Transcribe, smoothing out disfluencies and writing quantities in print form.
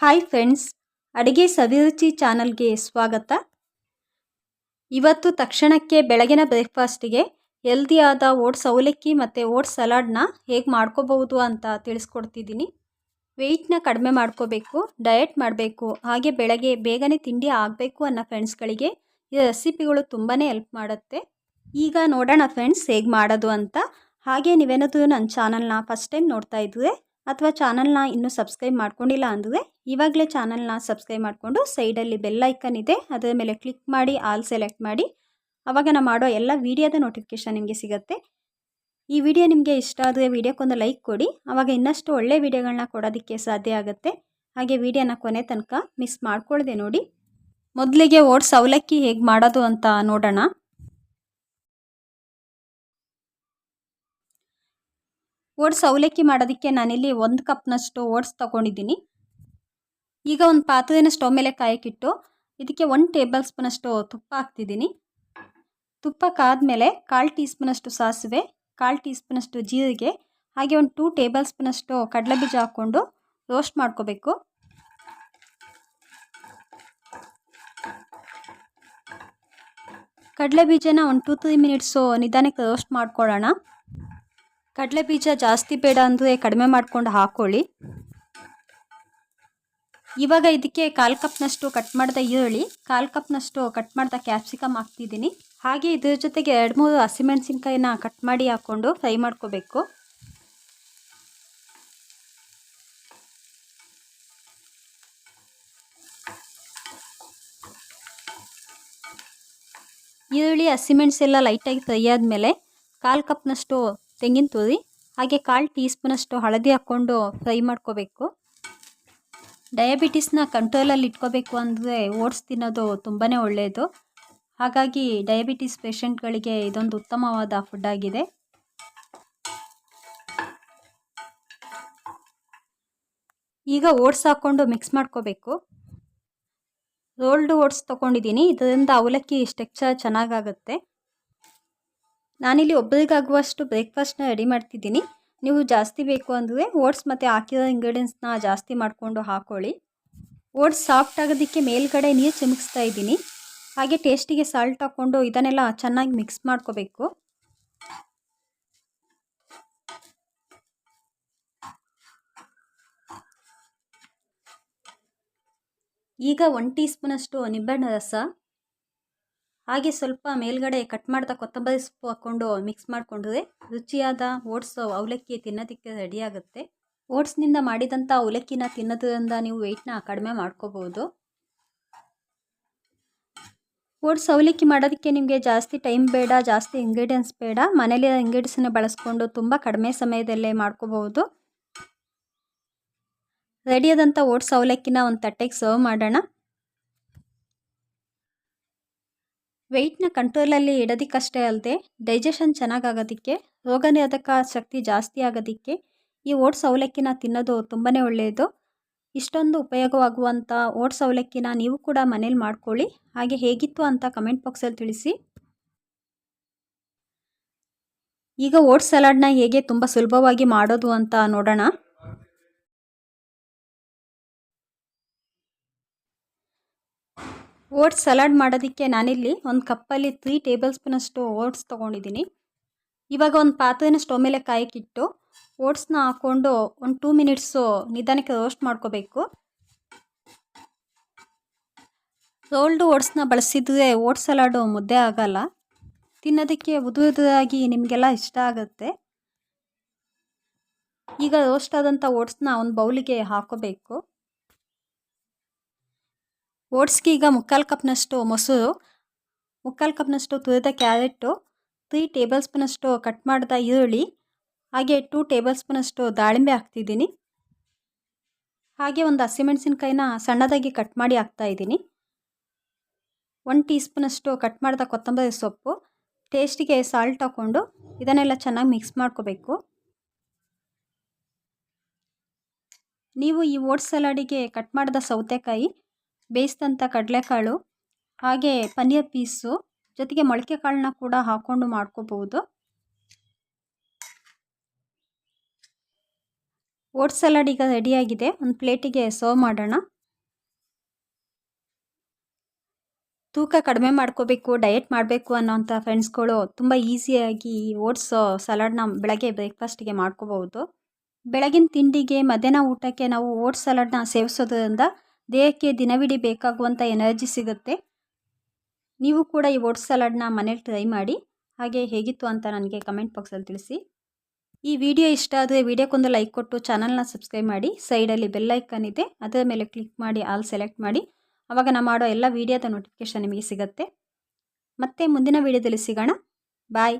Hi friends, ಅಡಿಗೆ ಸವಿರುಚಿ ಚಾನಲ್ಗೆ ಸ್ವಾಗತ. ಇವತ್ತು ತಕ್ಷಣಕ್ಕೆ ಬೆಳಗಿನ ಬ್ರೇಕ್ಫಾಸ್ಟಿಗೆ ಹೆಲ್ದಿಯಾದ ಓಟ್ಸ್ ಅವಲಕ್ಕಿ ಮತ್ತು ಓಟ್ಸ್ ಸಲಾಡ್ನ ಹೇಗೆ ಮಾಡ್ಕೋಬಹುದು ಅಂತ ತಿಳಿಸ್ಕೊಡ್ತಿದ್ದೀನಿ. ವೆಯ್ಟ್ನ ಕಡಿಮೆ ಮಾಡ್ಕೋಬೇಕು, ಡಯಟ್ ಮಾಡಬೇಕು, ಹಾಗೆ ಬೆಳಗ್ಗೆ ಬೇಗನೆ ತಿಂಡಿ ಆಗಬೇಕು ಅನ್ನೋ ಫ್ರೆಂಡ್ಸ್ಗಳಿಗೆ ಈ ರೆಸಿಪಿಗಳು ತುಂಬಾ ಹೆಲ್ಪ್ ಮಾಡುತ್ತೆ. ಈಗ ನೋಡೋಣ ಫ್ರೆಂಡ್ಸ್ ಹೇಗೆ ಮಾಡೋದು ಅಂತ. ಹಾಗೆ ನೀವೇನಾದರೂ ನನ್ನ ಚಾನಲ್ನ ಫಸ್ಟ್ ಟೈಮ್ ನೋಡ್ತಾ ಇದ್ದರೆ ಅಥವಾ ಚಾನಲ್ನ ಇನ್ನೂ ಸಬ್ಸ್ಕ್ರೈಬ್ ಮಾಡ್ಕೊಂಡಿಲ್ಲ ಅಂದರೆ ಇವಾಗಲೇ ಚಾನಲ್ನ ಸಬ್ಸ್ಕ್ರೈಬ್ ಮಾಡಿಕೊಂಡು ಸೈಡಲ್ಲಿ ಬೆಲ್ ಐಕನ್ ಇದೆ, ಅದರ ಮೇಲೆ ಕ್ಲಿಕ್ ಮಾಡಿ ಆಲ್ ಸೆಲೆಕ್ಟ್ ಮಾಡಿ. ಆವಾಗ ನಾನು ಮಾಡೋ ಎಲ್ಲ ವೀಡಿಯೋದ ನೋಟಿಫಿಕೇಷನ್ ನಿಮಗೆ ಸಿಗುತ್ತೆ. ಈ ವಿಡಿಯೋ ನಿಮಗೆ ಇಷ್ಟ ಆದರೆ ವಿಡಿಯೋಕ್ಕೊಂದು ಲೈಕ್ ಕೊಡಿ, ಆವಾಗ ಇನ್ನಷ್ಟು ಒಳ್ಳೆ ವಿಡಿಯೋಗಳನ್ನ ಕೊಡೋದಕ್ಕೆ ಸಾಧ್ಯ ಆಗುತ್ತೆ. ಹಾಗೆ ವಿಡಿಯೋನ ಕೊನೆ ತನಕ ಮಿಸ್ ಮಾಡ್ಕೊಳ್ಳದೆ ನೋಡಿ. ಮೊದಲಿಗೆ ಓಟ್ಸ್ ಅವಲಕ್ಕಿ ಹೇಗೆ ಮಾಡೋದು ಅಂತ ನೋಡೋಣ. ಓಟ್ಸ್ ಅವಲಕ್ಕಿ ಮಾಡೋದಕ್ಕೆ ನಾನಿಲ್ಲಿ 1 ಕಪ್ನಷ್ಟು ಓಟ್ಸ್ ತೊಗೊಂಡಿದ್ದೀನಿ. ಈಗ ಒಂದು ಪಾತ್ರೆನ ಸ್ಟವ್ ಮೇಲೆ ಕಾಯಕ್ಕಿಟ್ಟು ಇದಕ್ಕೆ 1 ಟೇಬಲ್ ಸ್ಪೂನಷ್ಟು ತುಪ್ಪ ಹಾಕ್ತಿದ್ದೀನಿ. ತುಪ್ಪ ಕಾದ್ಮೇಲೆ 1/4 ಟೀ ಸ್ಪೂನಷ್ಟು ಸಾಸಿವೆ, 1/4 ಟೀ ಸ್ಪೂನಷ್ಟು ಜೀರಿಗೆ, ಹಾಗೆ ಒಂದು 2 ಟೇಬಲ್ ಸ್ಪೂನಷ್ಟು ಕಡಲೆಬೀಜ ಹಾಕ್ಕೊಂಡು ರೋಸ್ಟ್ ಮಾಡ್ಕೋಬೇಕು. ಕಡಲೆಬೀಜನ ಒಂದು 2-3 ಮಿನಿಟ್ಸು ನಿಧಾನಕ್ಕೆ ರೋಸ್ಟ್ ಮಾಡ್ಕೊಳ್ಳೋಣ. ಕಡಲೆಬೀಜ ಜಾಸ್ತಿ ಬೇಡ ಅಂದರೆ ಕಡಿಮೆ ಮಾಡ್ಕೊಂಡು ಹಾಕ್ಕೊಳ್ಳಿ. ಇವಾಗ ಇದಕ್ಕೆ 1/4 ಕಪ್ನಷ್ಟು ಕಟ್ ಮಾಡಿದ ಈರುಳ್ಳಿ, 1/4 ಕಪ್ನಷ್ಟು ಕಟ್ ಮಾಡಿದ ಕ್ಯಾಪ್ಸಿಕಮ್ ಹಾಕ್ತಿದ್ದೀನಿ. ಹಾಗೆ ಇದ್ರ ಜೊತೆಗೆ 2-3 ಹಸಿಮೆಣಸಿನ್ಕಾಯಿನ ಕಟ್ ಮಾಡಿ ಹಾಕ್ಕೊಂಡು ಫ್ರೈ ಮಾಡ್ಕೋಬೇಕು. ಈರುಳ್ಳಿ ಹಸಿಮೆಣಸೆಲ್ಲ ಲೈಟಾಗಿ ಫ್ರೈ ಆದಮೇಲೆ 1/4 ಕಪ್ನಷ್ಟು ತೆಂಗಿನ ತುರಿ, ಹಾಗೆ 1/4 ಟೀ ಸ್ಪೂನಷ್ಟು ಹಳದಿ ಹಾಕ್ಕೊಂಡು ಫ್ರೈ ಮಾಡ್ಕೋಬೇಕು. ಡಯಾಬಿಟಿಸ್ನ ಕಂಟ್ರೋಲಲ್ಲಿ ಇಟ್ಕೋಬೇಕು ಅಂದರೆ ಓಟ್ಸ್ ತಿನ್ನೋದು ತುಂಬಾ ಒಳ್ಳೆಯದು. ಹಾಗಾಗಿ ಡಯಾಬಿಟಿಸ್ ಪೇಷಂಟ್ಗಳಿಗೆ ಇದೊಂದು ಉತ್ತಮವಾದ ಫುಡ್ ಆಗಿದೆ. ಈಗ ಓಟ್ಸ್ ಹಾಕ್ಕೊಂಡು ಮಿಕ್ಸ್ ಮಾಡ್ಕೋಬೇಕು. ರೋಲ್ಡ್ ಓಟ್ಸ್ ತೊಗೊಂಡಿದ್ದೀನಿ, ಇದರಿಂದ ಅವಲಕ್ಕಿ ಟೆಕ್ಸ್ಚರ್ ಚೆನ್ನಾಗಾಗುತ್ತೆ. ನಾನಿಲ್ಲಿ ಒಬ್ಬರಿಗಾಗುವಷ್ಟು ಬ್ರೇಕ್ಫಾಸ್ಟ್ನ ರೆಡಿ ಮಾಡ್ತಿದ್ದೀನಿ. ನೀವು ಜಾಸ್ತಿ ಬೇಕು ಅಂದರೆ ಓಟ್ಸ್ ಮತ್ತು ಹಾಕಿರೋ ಇಂಗ್ರೀಡಿಯೆಂಟ್ಸ್ನ ಜಾಸ್ತಿ ಮಾಡಿಕೊಂಡು ಹಾಕ್ಕೊಳ್ಳಿ. ಓಟ್ಸ್ ಸಾಫ್ಟ್ ಆಗೋದಕ್ಕೆ ಮೇಲ್ಗಡೆ ನೀರು ಚಿಮುಕಿಸ್ತಾ ಇದ್ದೀನಿ. ಹಾಗೆ ಟೇಸ್ಟಿಗೆ ಸಾಲ್ಟ್ ಹಾಕ್ಕೊಂಡು ಇದನ್ನೆಲ್ಲ ಚೆನ್ನಾಗಿ ಮಿಕ್ಸ್ ಮಾಡ್ಕೋಬೇಕು. ಈಗ 1 ಟೀ ಸ್ಪೂನಷ್ಟು ನಿಂಬೆಹಣ್ಣು ರಸ, ಹಾಗೆ ಸ್ವಲ್ಪ ಮೇಲ್ಗಡೆ ಕಟ್ ಮಾಡಿದ ಕೊತ್ತಂಬರಿ ಸೊಪ್ಪು ಹಾಕ್ಕೊಂಡು ಮಿಕ್ಸ್ ಮಾಡಿಕೊಂಡ್ರೆ ರುಚಿಯಾದ ಓಟ್ಸ್ ಅವಲಕ್ಕಿ ತಿನ್ನೋದಕ್ಕೆ ರೆಡಿ ಆಗುತ್ತೆ. ಓಟ್ಸ್ನಿಂದ ಮಾಡಿದಂಥ ಅವಲಕ್ಕಿನ ತಿನ್ನೋದ್ರಿಂದ ನೀವು ವೆಯ್ಟ್ನ ಕಡಿಮೆ ಮಾಡ್ಕೋಬೋದು. ಓಟ್ಸ್ ಅವಲಕ್ಕಿ ಮಾಡೋದಕ್ಕೆ ನಿಮಗೆ ಜಾಸ್ತಿ ಟೈಮ್ ಬೇಡ, ಜಾಸ್ತಿ ಇಂಗ್ರೀಡಿಯೆಂಟ್ಸ್ ಬೇಡ. ಮನೇಲಿರೋ ಇಂಗ್ರೀಡಿಯೆಂಟ್ಸನ್ನ ಬಳಸ್ಕೊಂಡು ತುಂಬ ಕಡಿಮೆ ಸಮಯದಲ್ಲೇ ಮಾಡ್ಕೋಬಹುದು. ರೆಡಿಯಾದಂಥ ಓಟ್ಸ್ ಅವಲಕ್ಕಿನ ಒಂದು ತಟ್ಟೆಗೆ ಸರ್ವ್ ಮಾಡೋಣ. ವೆಯ್ಟ್ನ ಕಂಟ್ರೋಲಲ್ಲಿ ಇಡೋದಕ್ಕಷ್ಟೇ ಅಲ್ಲದೆ ಡೈಜೆಷನ್ ಚೆನ್ನಾಗಾಗೋದಕ್ಕೆ, ರೋಗನಿರೋಧಕ ಶಕ್ತಿ ಜಾಸ್ತಿ ಆಗೋದಕ್ಕೆ ಈ ಓಟ್ಸ್ ಅವಲಕ್ಕಿನ ತಿನ್ನೋದು ತುಂಬಾ ಒಳ್ಳೆಯದು. ಇಷ್ಟೊಂದು ಉಪಯೋಗವಾಗುವಂಥ ಓಟ್ಸ್ ಅವಲಕ್ಕಿನ ನೀವು ಕೂಡ ಮನೇಲಿ ಮಾಡ್ಕೊಳ್ಳಿ. ಹಾಗೆ ಹೇಗಿತ್ತು ಅಂತ ಕಮೆಂಟ್ ಬಾಕ್ಸಲ್ಲಿ ತಿಳಿಸಿ. ಈಗ ಓಟ್ಸ್ ಸಲಾಡ್ನ ಹೇಗೆ ತುಂಬ ಸುಲಭವಾಗಿ ಮಾಡೋದು ಅಂತ ನೋಡೋಣ. ಓಟ್ಸ್ ಸಲಾಡ್ ಮಾಡೋದಕ್ಕೆ ನಾನಿಲ್ಲಿ ಒಂದು ಕಪ್ಪಲ್ಲಿ 3 ಟೇಬಲ್ ಸ್ಪೂನಷ್ಟು ಓಟ್ಸ್ ತೊಗೊಂಡಿದ್ದೀನಿ. ಇವಾಗ ಒಂದು ಪಾತ್ರೆನ ಸ್ಟವ್ ಮೇಲೆ ಕಾಯಕ್ಕಿಟ್ಟು ಓಟ್ಸ್ನ ಹಾಕ್ಕೊಂಡು ಒಂದು 2 ಮಿನಿಟ್ಸು ನಿಧಾನಕ್ಕೆ ರೋಸ್ಟ್ ಮಾಡ್ಕೋಬೇಕು. ರೋಲ್ಡ್ ಓಟ್ಸ್ನ ಬಳಸಿದ್ರೆ ಓಟ್ಸ್ ಸಲಾಡು ಮುದ್ದೆ ಆಗಲ್ಲ, ತಿನ್ನೋದಕ್ಕೆ ಉದುರಾಗಿ ನಿಮಗೆಲ್ಲ ಇಷ್ಟ ಆಗುತ್ತೆ. ಈಗ ರೋಸ್ಟ್ ಆದಂಥ ಓಟ್ಸ್ನ ಒಂದು ಬೌಲಿಗೆ ಹಾಕೋಬೇಕು. ಓಟ್ಸ್ಗೆ ಈಗ 3/4 ಕಪ್ನಷ್ಟು ಮೊಸರು, 3/4 ಕಪ್ನಷ್ಟು ತುರಿದ ಕ್ಯಾರೆಟು, 3 ಟೇಬಲ್ ಸ್ಪೂನಷ್ಟು ಕಟ್ ಮಾಡಿದ ಈರುಳ್ಳಿ, ಹಾಗೆ 2 ಟೇಬಲ್ ಸ್ಪೂನಷ್ಟು ದಾಳಿಂಬೆ ಹಾಕ್ತಿದ್ದೀನಿ. ಹಾಗೆ ಒಂದು ಹಸಿಮೆಣಸಿನ್ಕಾಯಿನ ಸಣ್ಣದಾಗಿ ಕಟ್ ಮಾಡಿ ಹಾಕ್ತಾಯಿದ್ದೀನಿ. 1 ಟೀ ಸ್ಪೂನಷ್ಟು ಕಟ್ ಮಾಡಿದ ಕೊತ್ತಂಬರಿ ಸೊಪ್ಪು, ಟೇಸ್ಟಿಗೆ ಸಾಲ್ಟ್ ಹಾಕ್ಕೊಂಡು ಇದನ್ನೆಲ್ಲ ಚೆನ್ನಾಗಿ ಮಿಕ್ಸ್ ಮಾಡ್ಕೋಬೇಕು. ನೀವು ಈ ಓಟ್ಸ್ ಸಲಾಡಿಗೆ ಕಟ್ ಮಾಡಿದ ಸೌತೆಕಾಯಿ, ಬೇಯಿಸಿದಂಥ ಕಡಲೆಕಾಳು, ಹಾಗೆ ಪನ್ನೀರ್ ಪೀಸು, ಜೊತೆಗೆ ಮೊಳಕೆ ಕಾಳನ್ನ ಕೂಡ ಹಾಕ್ಕೊಂಡು ಮಾಡ್ಕೋಬಹುದು. ಓಟ್ಸ್ ಸಲಾಡ್ ಈಗ ರೆಡಿಯಾಗಿದೆ. ಒಂದು ಪ್ಲೇಟಿಗೆ ಸರ್ವ್ ಮಾಡೋಣ. ತೂಕ ಕಡಿಮೆ ಮಾಡ್ಕೋಬೇಕು, ಡಯಟ್ ಮಾಡಬೇಕು ಅನ್ನೋಂಥ ಫ್ರೆಂಡ್ಸ್ಗಳು ತುಂಬ ಈಸಿಯಾಗಿ ಓಟ್ಸ್ ಸಲಾಡ್ನ ಬೆಳಗ್ಗೆ ಬ್ರೇಕ್ಫಾಸ್ಟಿಗೆ ಮಾಡ್ಕೋಬಹುದು. ಬೆಳಗಿನ ತಿಂಡಿಗೆ ಮಧ್ಯಾಹ್ನ ಊಟಕ್ಕೆ ನಾವು ಓಟ್ಸ್ ಸಲಾಡ್ನ ಸೇವಿಸೋದ್ರಿಂದ ದೇಹಕ್ಕೆ ದಿನವಿಡೀ ಬೇಕಾಗುವಂಥ ಎನರ್ಜಿ ಸಿಗುತ್ತೆ. ನೀವು ಕೂಡ ಈ ಓಟ್ಸ್ ಸಲಾಡ್ನ ಮನೇಲಿ ಟ್ರೈ ಮಾಡಿ. ಹಾಗೆ ಹೇಗಿತ್ತು ಅಂತ ನನಗೆ ಕಮೆಂಟ್ ಬಾಕ್ಸಲ್ಲಿ ತಿಳಿಸಿ. ಈ ವಿಡಿಯೋ ಇಷ್ಟ ಆದರೆ ವಿಡಿಯೋಕ್ಕೊಂದು ಲೈಕ್ ಕೊಟ್ಟು ಚಾನಲ್ನ ಸಬ್ಸ್ಕ್ರೈಬ್ ಮಾಡಿ. ಸೈಡಲ್ಲಿ ಬೆಲ್ ಐಕಾನ್ ಇದೆ, ಅದರ ಮೇಲೆ ಕ್ಲಿಕ್ ಮಾಡಿ ಆಲ್ ಸೆಲೆಕ್ಟ್ ಮಾಡಿ. ಆವಾಗ ನಾನು ಮಾಡೋ ಎಲ್ಲ ವಿಡಿಯೋದ ನೋಟಿಫಿಕೇಷನ್ ನಿಮಗೆ ಸಿಗುತ್ತೆ. ಮತ್ತೆ ಮುಂದಿನ ವಿಡಿಯೋದಲ್ಲಿ ಸಿಗೋಣ. ಬಾಯ್.